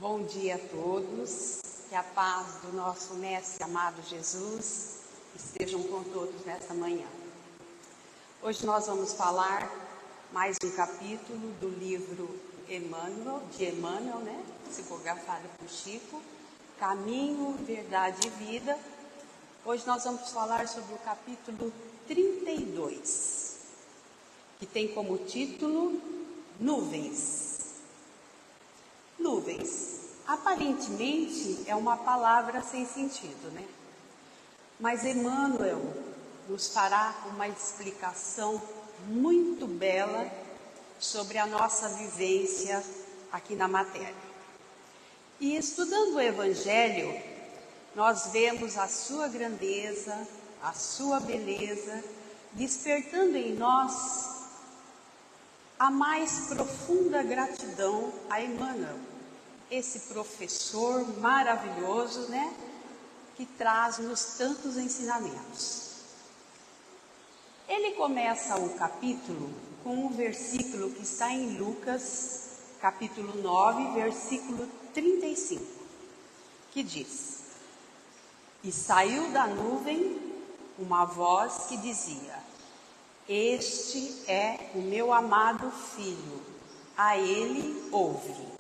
Bom dia a todos, que a paz do nosso mestre amado Jesus estejam com todos nesta manhã. Hoje nós vamos falar mais um capítulo do livro de Emmanuel, psicografado por Chico, Caminho, Verdade e Vida. Hoje nós vamos falar sobre o capítulo 32, que tem como título Nuvens. Nuvens, aparentemente é uma palavra sem sentido, Mas Emmanuel nos fará uma explicação muito bela sobre a nossa vivência aqui na matéria. E estudando o Evangelho, nós vemos a sua grandeza, a sua beleza, despertando em nós a mais profunda gratidão a Emmanuel, esse professor maravilhoso, que traz-nos tantos ensinamentos. Ele começa o capítulo com um versículo que está em Lucas, capítulo 9, versículo 35, que diz: E saiu da nuvem uma voz que dizia: Este é o meu amado filho, a ele ouve.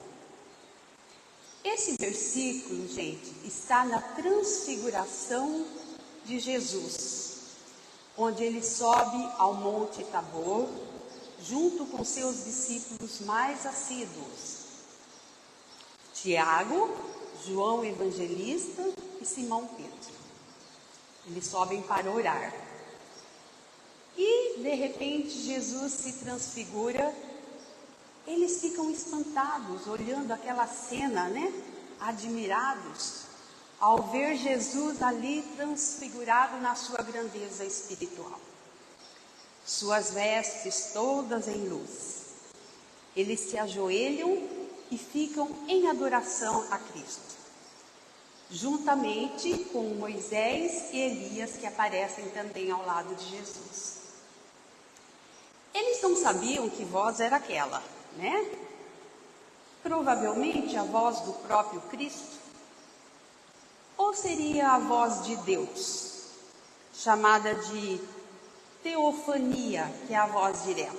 Esse versículo, gente, está na transfiguração de Jesus, onde ele sobe ao Monte Tabor, junto com seus discípulos mais assíduos, Tiago, João Evangelista e Simão Pedro. Eles sobem para orar. E, de repente, Jesus se transfigura. Eles ficam espantados, olhando aquela cena, admirados, ao ver Jesus ali transfigurado na sua grandeza espiritual. Suas vestes todas em luz. Eles se ajoelham e ficam em adoração a Cristo, juntamente com Moisés e Elias, que aparecem também ao lado de Jesus. Eles não sabiam que voz era aquela, Provavelmente a voz do próprio Cristo, ou seria a voz de Deus, chamada de teofania, que é a voz direta.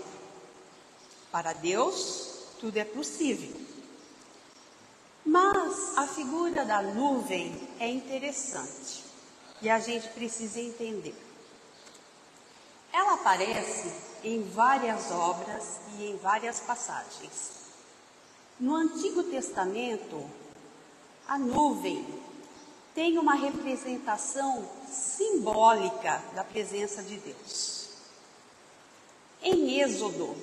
Para Deus, tudo é possível. Mas a figura da nuvem é interessante e a gente precisa entender. Ela aparece em várias obras e em várias passagens. No Antigo Testamento, a nuvem tem uma representação simbólica da presença de Deus. Em Êxodo,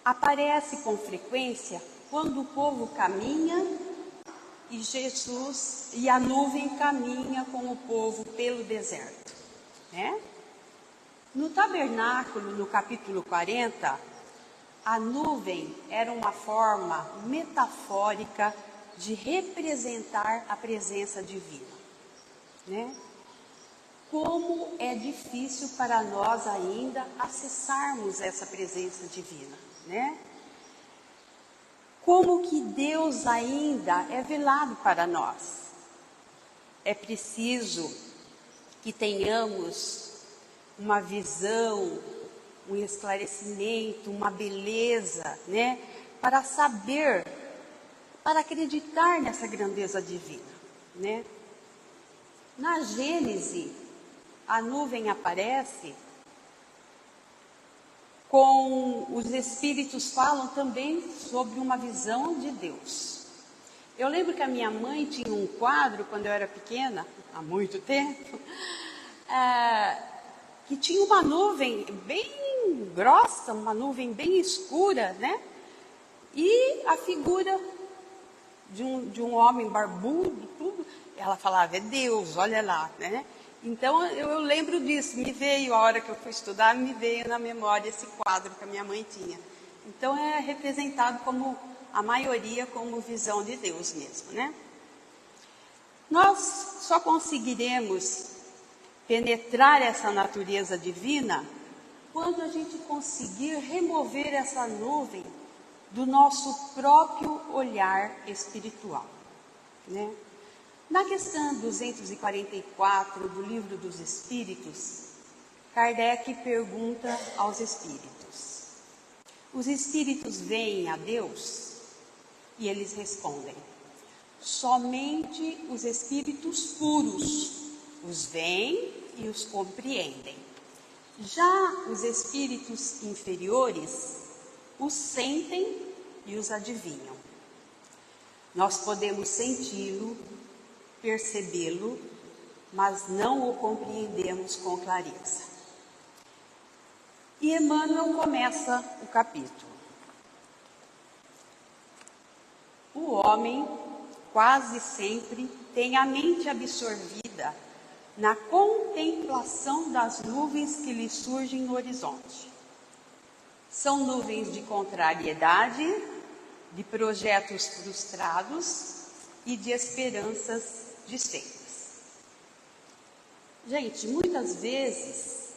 aparece com frequência quando o povo caminha e a nuvem caminha com o povo pelo deserto, No tabernáculo, no capítulo 40, a nuvem era uma forma metafórica de representar a presença divina, Como é difícil para nós ainda acessarmos essa presença divina, Como que Deus ainda é velado para nós. É preciso que tenhamos uma visão, um esclarecimento, uma beleza, para saber, para acreditar nessa grandeza divina, Na Gênese, a nuvem aparece os espíritos falam também sobre uma visão de Deus. Eu lembro que a minha mãe tinha um quadro, quando eu era pequena, há muito tempo, que tinha uma nuvem bem grossa, uma nuvem bem escura, E a figura de um homem barbudo, tudo, ela falava, é Deus, olha lá, Então eu lembro disso, me veio, a hora que eu fui estudar, me veio na memória esse quadro que a minha mãe tinha. Então é representado como, a maioria, como visão de Deus mesmo, Nós só conseguiremos penetrar essa natureza divina quando a gente conseguir remover essa nuvem do nosso próprio olhar espiritual, né? Na questão 244 do Livro dos Espíritos, Kardec pergunta aos espíritos: os espíritos veem a Deus? E eles respondem: somente os espíritos puros os veem e os compreendem. Já os espíritos inferiores os sentem e os adivinham. Nós podemos senti-lo, percebê-lo, mas não o compreendemos com clareza. E Emmanuel começa o capítulo. O homem quase sempre tem a mente absorvida na contemplação das nuvens que lhe surgem no horizonte. São nuvens de contrariedade, de projetos frustrados e de esperanças desfeitas. Gente, muitas vezes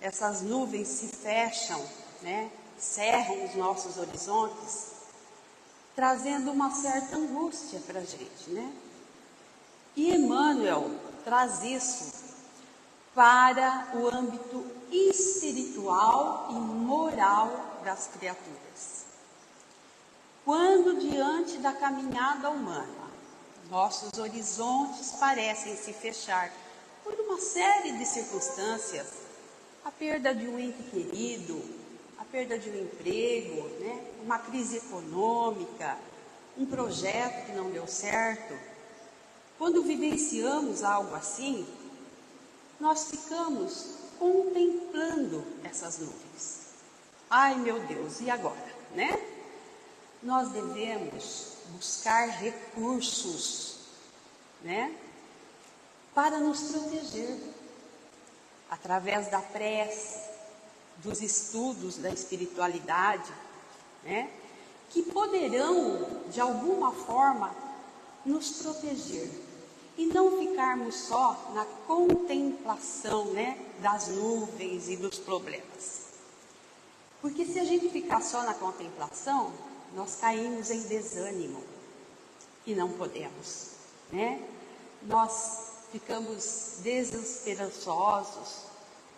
essas nuvens se fecham, né? Cerram os nossos horizontes, trazendo uma certa angústia para a gente, né? E Emmanuel traz isso para o âmbito espiritual e moral das criaturas. Quando diante da caminhada humana, nossos horizontes parecem se fechar por uma série de circunstâncias, a perda de um ente querido, a perda de um emprego, né? Uma crise econômica, um projeto que não deu certo. Quando vivenciamos algo assim, nós ficamos contemplando essas nuvens. Ai, meu Deus, e agora, né? Nós devemos buscar recursos, né? Para nos proteger, através da prece, dos estudos da espiritualidade, né? Que poderão, de alguma forma, nos proteger. E não ficarmos só na contemplação, né, das nuvens e dos problemas. Porque se a gente ficar só na contemplação, nós caímos em desânimo. E não podemos, né? Nós ficamos desesperançosos,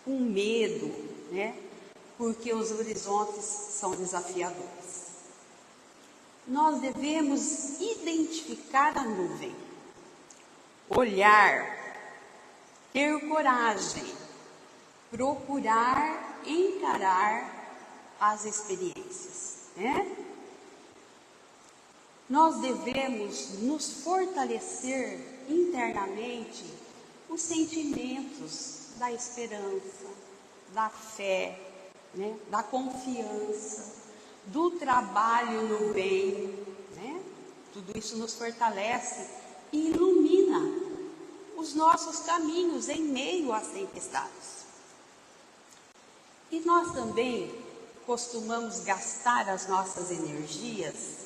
com medo, né? Porque os horizontes são desafiadores. Nós devemos identificar a nuvem, olhar, ter coragem, procurar encarar as experiências, né? Nós devemos nos fortalecer internamente os sentimentos da esperança, da fé, né? Da confiança, do trabalho no bem, né? Tudo isso nos fortalece e ilumina os nossos caminhos em meio às tempestades. E nós também costumamos gastar as nossas energias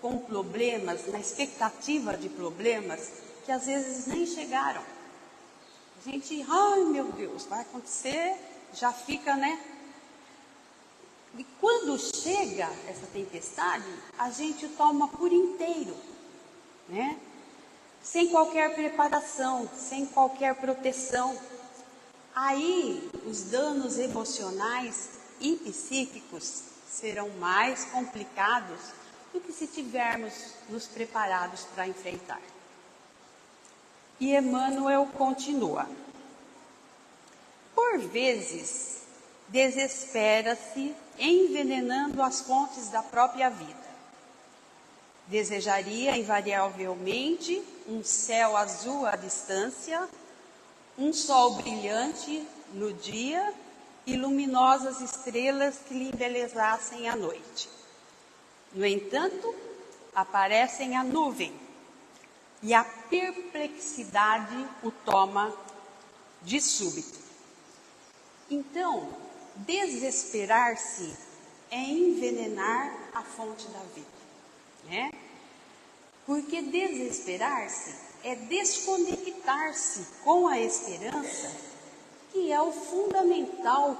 com problemas, na expectativa de problemas que às vezes nem chegaram. A gente, ai meu Deus, vai acontecer, já fica, né? E quando chega essa tempestade, a gente toma por inteiro, né? Sem qualquer preparação, sem qualquer proteção. Aí, os danos emocionais e psíquicos serão mais complicados do que se tivermos nos preparados para enfrentar. E Emmanuel continua: por vezes, desespera-se envenenando as fontes da própria vida. Desejaria invariavelmente um céu azul à distância, um sol brilhante no dia e luminosas estrelas que lhe embelezassem a noite. No entanto, aparecem a nuvem e a perplexidade o toma de súbito. Então, desesperar-se é envenenar a fonte da vida, né? Porque desesperar-se é desconectar-se com a esperança, que é o fundamental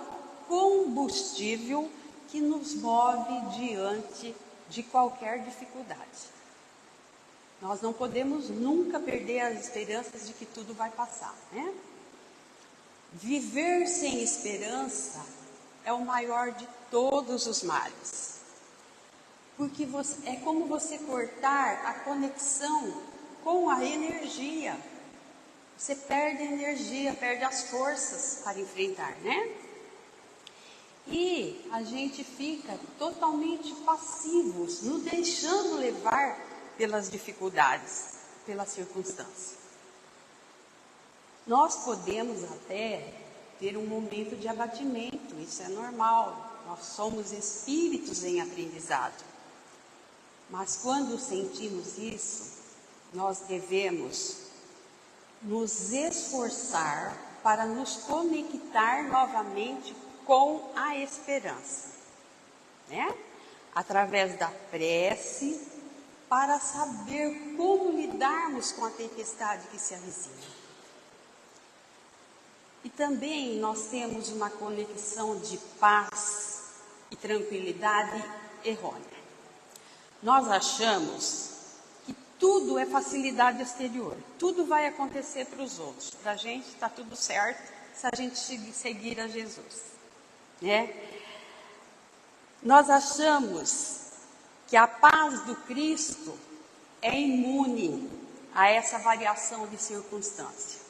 combustível que nos move diante de qualquer dificuldade. Nós não podemos nunca perder as esperanças de que tudo vai passar, né? Viver sem esperança é o maior de todos os males. Porque é como você cortar a conexão com a energia. Você perde a energia, perde as forças para enfrentar, né? E a gente fica totalmente passivos, nos deixando levar pelas dificuldades, pelas circunstâncias. Nós podemos até ter um momento de abatimento, isso é normal. Nós somos espíritos em aprendizado. Mas quando sentimos isso, nós devemos nos esforçar para nos conectar novamente com a esperança, né? Através da prece, para saber como lidarmos com a tempestade que se avizinha. E também nós temos uma conexão de paz e tranquilidade errônea. Nós achamos que tudo é facilidade exterior, tudo vai acontecer para os outros. Para a gente está tudo certo se a gente seguir a Jesus, né? Nós achamos que a paz do Cristo é imune a essa variação de circunstância.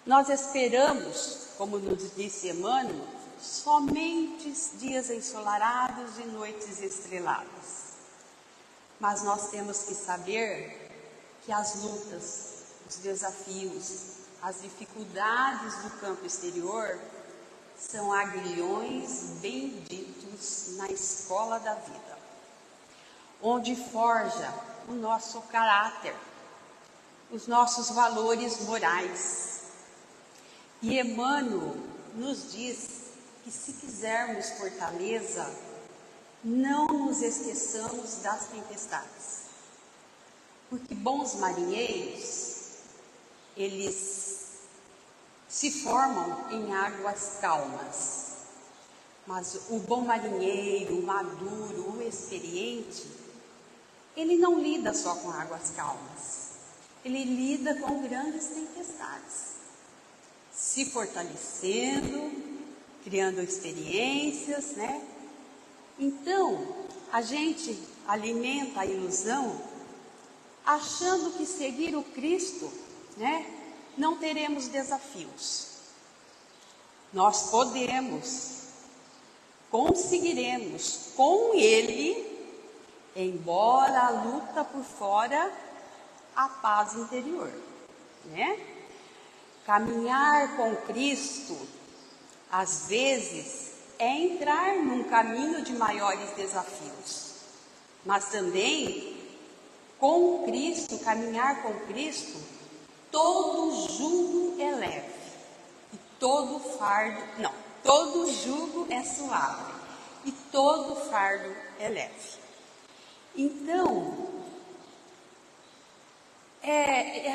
Nós esperamos, como nos disse Emmanuel, somente dias ensolarados e noites estreladas. Mas nós temos que saber que as lutas, os desafios, as dificuldades do campo exterior são aguilhões benditos na escola da vida, onde forja o nosso caráter, os nossos valores morais. E Emmanuel nos diz que se quisermos fortaleza, não nos esqueçamos das tempestades. Porque bons marinheiros, eles se formam em águas calmas. Mas o bom marinheiro, o maduro, o experiente, ele não lida só com águas calmas. Ele lida com grandes tempestades. Se fortalecendo, criando experiências, né? Então, a gente alimenta a ilusão achando que seguir o Cristo, né, não teremos desafios. Nós conseguiremos com Ele, embora a luta por fora, a paz interior, né? Caminhar com Cristo, às vezes, é entrar num caminho de maiores desafios, mas também, com Cristo, caminhar com Cristo, todo jugo é leve, e todo jugo é suave, e todo fardo é leve. Então,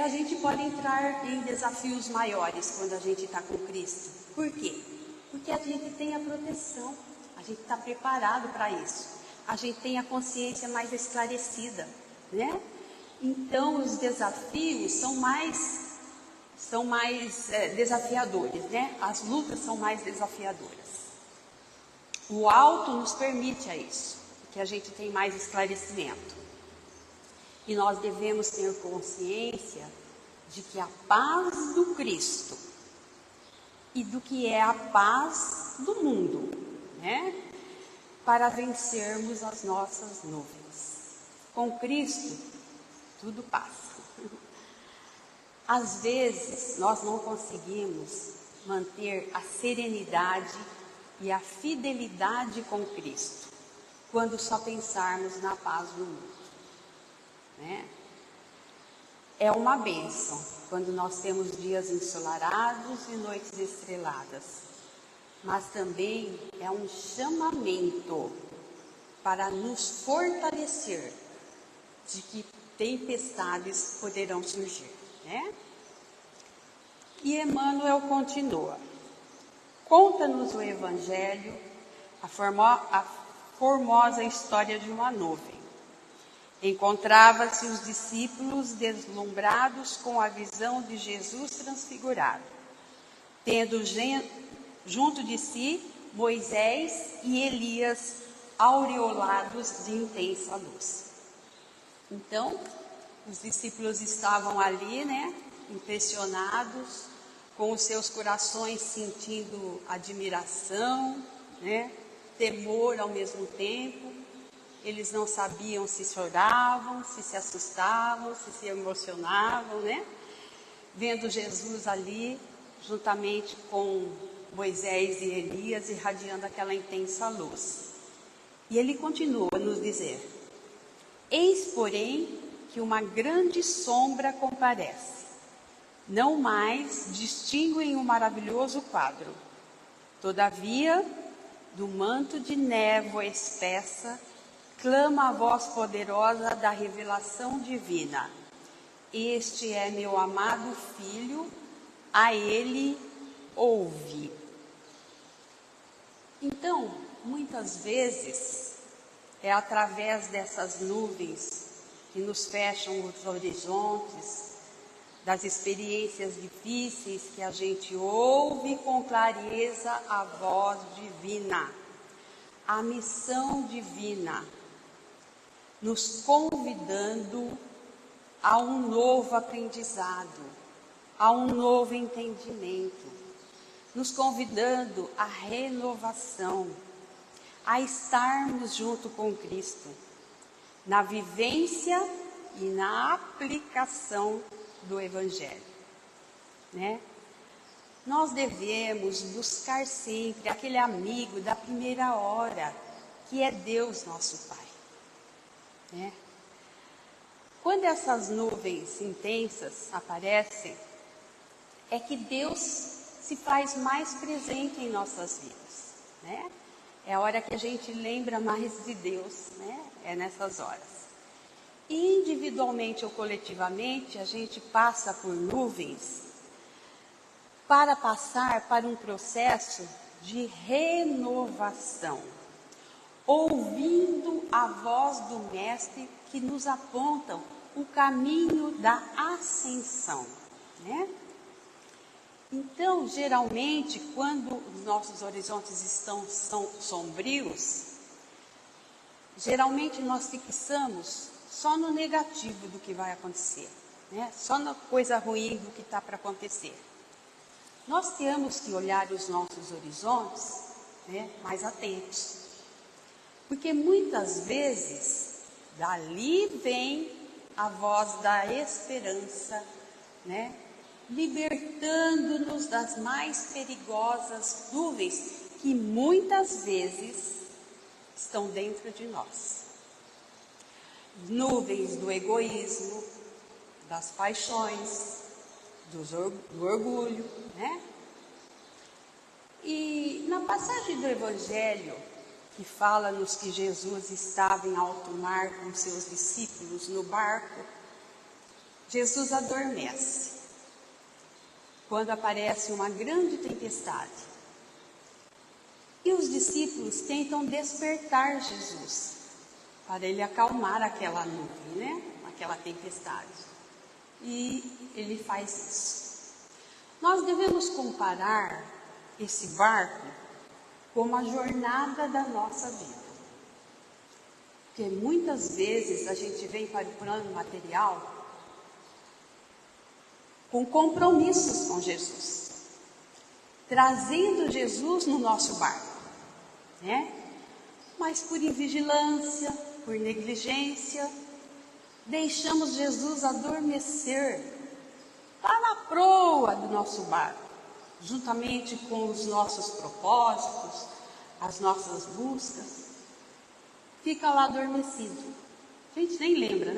a gente pode entrar em desafios maiores quando a gente está com Cristo. Por quê? Porque a gente tem a proteção, a gente está preparado para isso, a gente tem a consciência mais esclarecida, né? Então os desafios são mais desafiadores, né? As lutas são mais desafiadoras. O alto nos permite a isso, porque a gente tem mais esclarecimento. E nós devemos ter consciência de que a paz do Cristo e do que é a paz do mundo, né? Para vencermos as nossas nuvens. Com Cristo, tudo passa. Às vezes, nós não conseguimos manter a serenidade e a fidelidade com Cristo, quando só pensarmos na paz do mundo, né? É uma bênção quando nós temos dias ensolarados e noites estreladas, mas também é um chamamento para nos fortalecer de que tempestades poderão surgir, né? E Emmanuel continua: conta-nos o Evangelho a formosa história de uma nuvem. Encontrava-se os discípulos deslumbrados com a visão de Jesus transfigurado, tendo junto de si Moisés e Elias aureolados de intensa luz. Então, os discípulos estavam ali, impressionados, com os seus corações sentindo admiração, temor ao mesmo tempo. Eles não sabiam se choravam, se assustavam, se emocionavam, vendo Jesus ali, juntamente com Moisés e Elias, irradiando aquela intensa luz. E ele continua a nos dizer: eis, porém, que uma grande sombra comparece. Não mais distinguem o maravilhoso quadro. Todavia, do manto de névoa espessa, clama a voz poderosa da revelação divina. Este é meu amado Filho, a ele ouve. Então, muitas vezes, é através dessas nuvens que nos fecham os horizontes, das experiências difíceis, que a gente ouve com clareza a voz divina, a missão divina, nos convidando a um novo aprendizado, a um novo entendimento, nos convidando à renovação, a estarmos junto com Cristo, na vivência e na aplicação do Evangelho, Nós devemos buscar sempre aquele amigo da primeira hora, que é Deus, nosso Pai, Quando essas nuvens intensas aparecem, é que Deus se faz mais presente em nossas vidas, É a hora que a gente lembra mais de Deus, É nessas horas. E individualmente ou coletivamente, a gente passa por nuvens para passar para um processo de renovação, ouvindo a voz do Mestre que nos aponta o caminho da ascensão, Então, geralmente, quando os nossos horizontes são sombrios, geralmente nós fixamos só no negativo do que vai acontecer, Só na coisa ruim do que está para acontecer. Nós temos que olhar os nossos horizontes, mais atentos, porque muitas vezes dali vem a voz da esperança, libertando-nos das mais perigosas nuvens que muitas vezes estão dentro de nós. Nuvens do egoísmo, das paixões, do orgulho, E na passagem do Evangelho, que fala-nos que Jesus estava em alto mar com seus discípulos no barco, Jesus adormece quando aparece uma grande tempestade. E os discípulos tentam despertar Jesus, para ele acalmar aquela nuvem, aquela tempestade. E ele faz isso. Nós devemos comparar esse barco com a jornada da nossa vida. Porque muitas vezes a gente vem para o plano material com compromissos com Jesus, trazendo Jesus no nosso barco, Mas por invigilância, por negligência, deixamos Jesus adormecer lá na proa do nosso barco, juntamente com os nossos propósitos, as nossas buscas, fica lá adormecido. A gente nem lembra,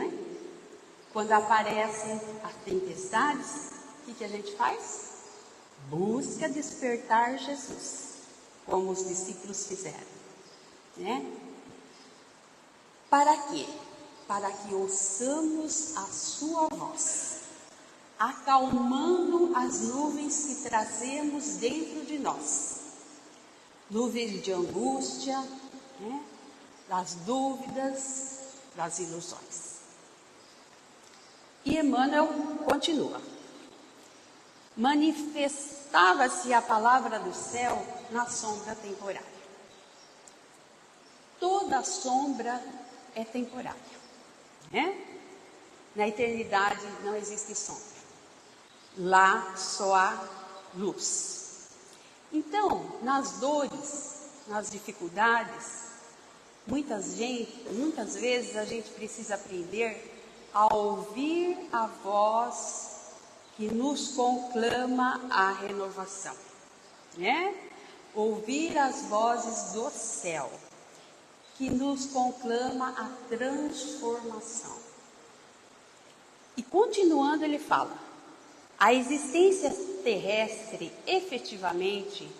Quando aparecem as tempestades, o que a gente faz? Busca despertar Jesus, como os discípulos fizeram, Para quê? Para que ouçamos a sua voz, acalmando as nuvens que trazemos dentro de nós. Nuvens de angústia, das dúvidas, das ilusões. E Emmanuel continua. Manifestava-se a palavra do céu na sombra temporária. Toda sombra é temporária, né? Na eternidade não existe sombra. Lá só há luz. Então, nas dores, nas dificuldades, muitas vezes a gente precisa aprender a ouvir a voz que nos conclama a renovação, né? Ouvir as vozes do céu, que nos conclama a transformação. E continuando ele fala, a existência terrestre efetivamente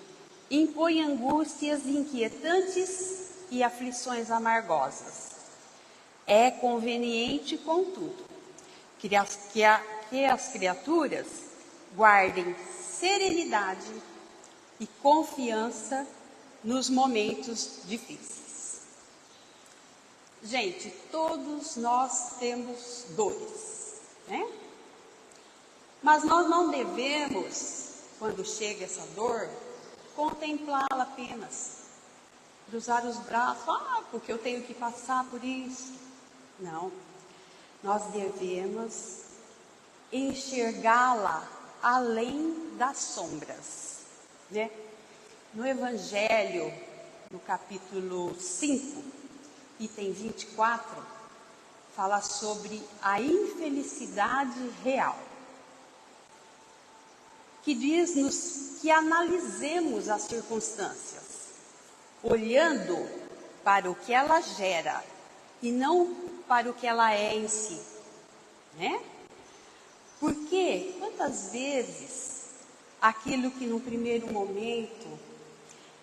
impõe angústias inquietantes e aflições amargosas. É conveniente, contudo, que as criaturas guardem serenidade e confiança nos momentos difíceis. Gente, todos nós temos dores, né? Mas nós não devemos, quando chega essa dor, contemplá-la apenas, cruzar os braços, porque eu tenho que passar por isso. Não, nós devemos enxergá-la além das sombras, né? No Evangelho, no capítulo 5, item 24, fala sobre a infelicidade real, que diz-nos que analisemos as circunstâncias, olhando para o que ela gera e não para o que ela é em si, né? Porque quantas vezes aquilo que no primeiro momento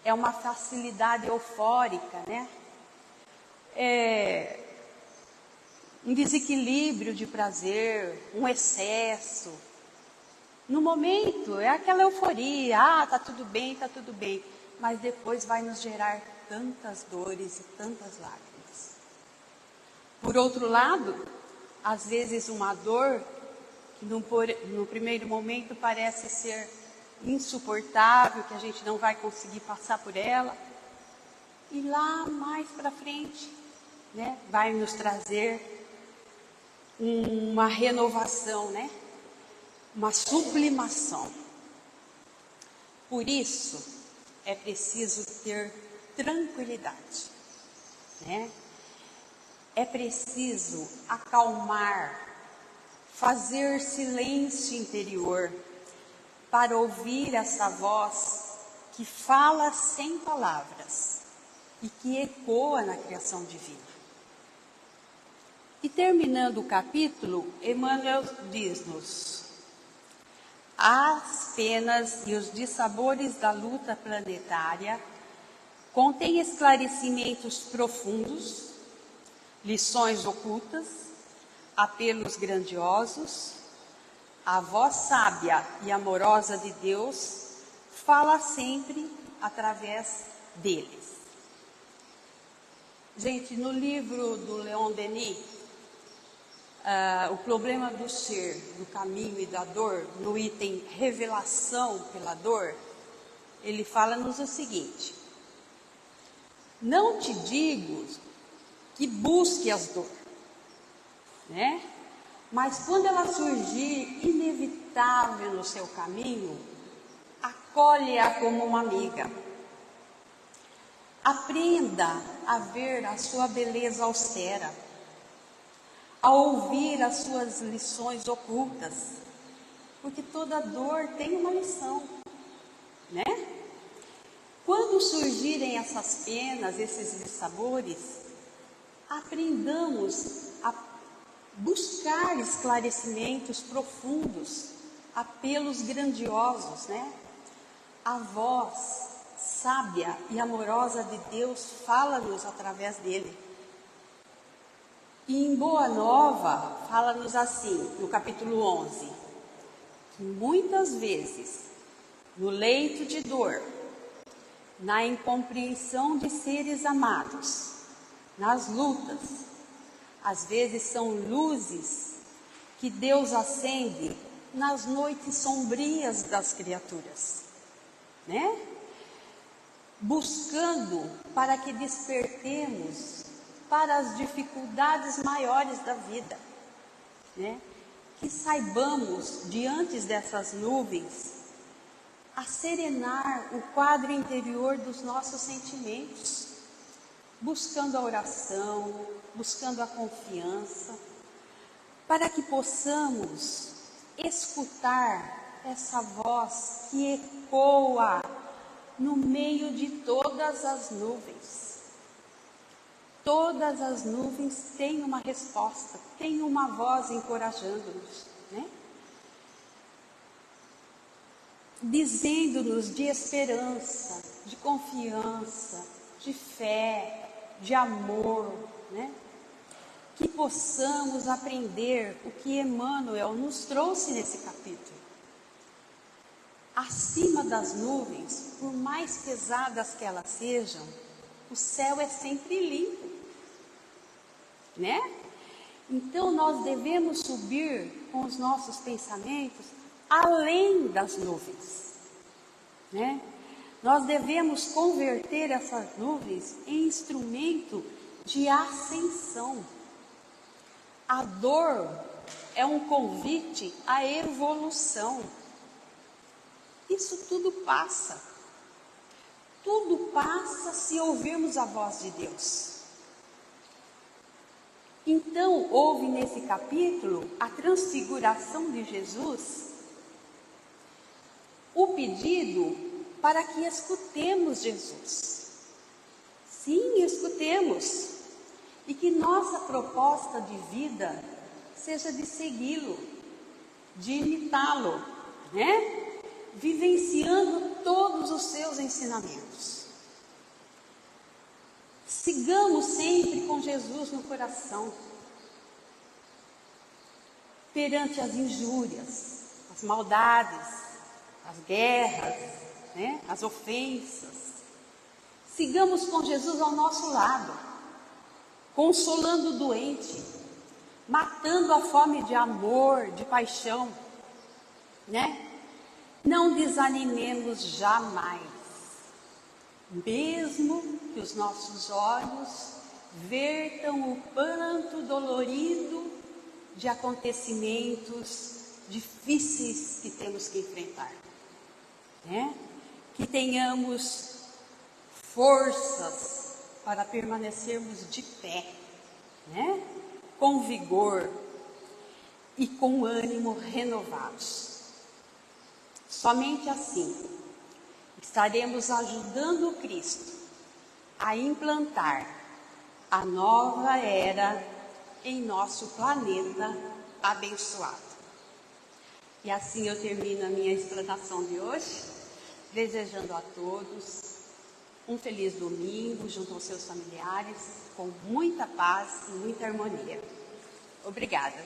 é uma facilidade eufórica, né? É um desequilíbrio de prazer, um excesso. No momento é aquela euforia, tá tudo bem, mas depois vai nos gerar tantas dores e tantas lágrimas. Por outro lado, às vezes uma dor que no primeiro momento parece ser insuportável, que a gente não vai conseguir passar por ela, e lá mais para frente, né, vai nos trazer uma renovação, né? Uma sublimação. Por isso, é preciso ter tranquilidade, né? É preciso acalmar, fazer silêncio interior para ouvir essa voz que fala sem palavras e que ecoa na criação divina. E terminando o capítulo, Emmanuel diz-nos: as penas e os dissabores da luta planetária contêm esclarecimentos profundos, lições ocultas, apelos grandiosos. A voz sábia e amorosa de Deus fala sempre através deles. Gente, no livro do Leon Denis, O Problema do Ser, do Caminho e da Dor, no item Revelação pela Dor, ele fala-nos o seguinte: não te digo que busque as dores, né? Mas quando ela surgir inevitável no seu caminho, acolhe-a como uma amiga. Aprenda a ver a sua beleza austera, a ouvir as suas lições ocultas, porque toda dor tem uma lição, né? Quando surgirem essas penas, esses dissabores, aprendamos a buscar esclarecimentos profundos, apelos grandiosos, né? A voz sábia e amorosa de Deus fala-nos através dele. E em Boa Nova, fala-nos assim, no capítulo 11, que muitas vezes, no leito de dor, na incompreensão de seres amados, nas lutas. Às vezes são luzes que Deus acende nas noites sombrias das criaturas, né? Buscando para que despertemos para as dificuldades maiores da vida, né? Que saibamos, diante dessas nuvens, a serenar o quadro interior dos nossos sentimentos, buscando a oração, buscando a confiança, para que possamos escutar essa voz que ecoa no meio de todas as nuvens. Todas as nuvens têm uma resposta, têm uma voz encorajando-nos, né? Dizendo-nos de esperança, de confiança, de fé, de amor, né? Que possamos aprender o que Emmanuel nos trouxe nesse capítulo. Acima das nuvens, por mais pesadas que elas sejam, o céu é sempre limpo, né? Então nós devemos subir com os nossos pensamentos além das nuvens, né? Nós devemos converter essas nuvens em instrumento de ascensão. A dor é um convite à evolução. Isso tudo passa. Tudo passa se ouvirmos a voz de Deus. Então, houve nesse capítulo a transfiguração de Jesus, o pedido para que escutemos Jesus. Sim, escutemos. E que nossa proposta de vida seja de segui-lo, de imitá-lo, né? Vivenciando todos os seus ensinamentos. Sigamos sempre com Jesus no coração, perante as injúrias, as maldades, as guerras, né? As ofensas. Sigamos com Jesus ao nosso lado, consolando o doente, matando a fome de amor, de paixão, né? Não desanimemos jamais, mesmo que os nossos olhos vertam o pranto dolorido de acontecimentos difíceis que temos que enfrentar, né? Que tenhamos forças para permanecermos de pé, né? Com vigor e com ânimo renovados. Somente assim estaremos ajudando o Cristo a implantar a nova era em nosso planeta abençoado. E assim eu termino a minha explanação de hoje, desejando a todos um feliz domingo junto aos seus familiares, com muita paz e muita harmonia. Obrigada.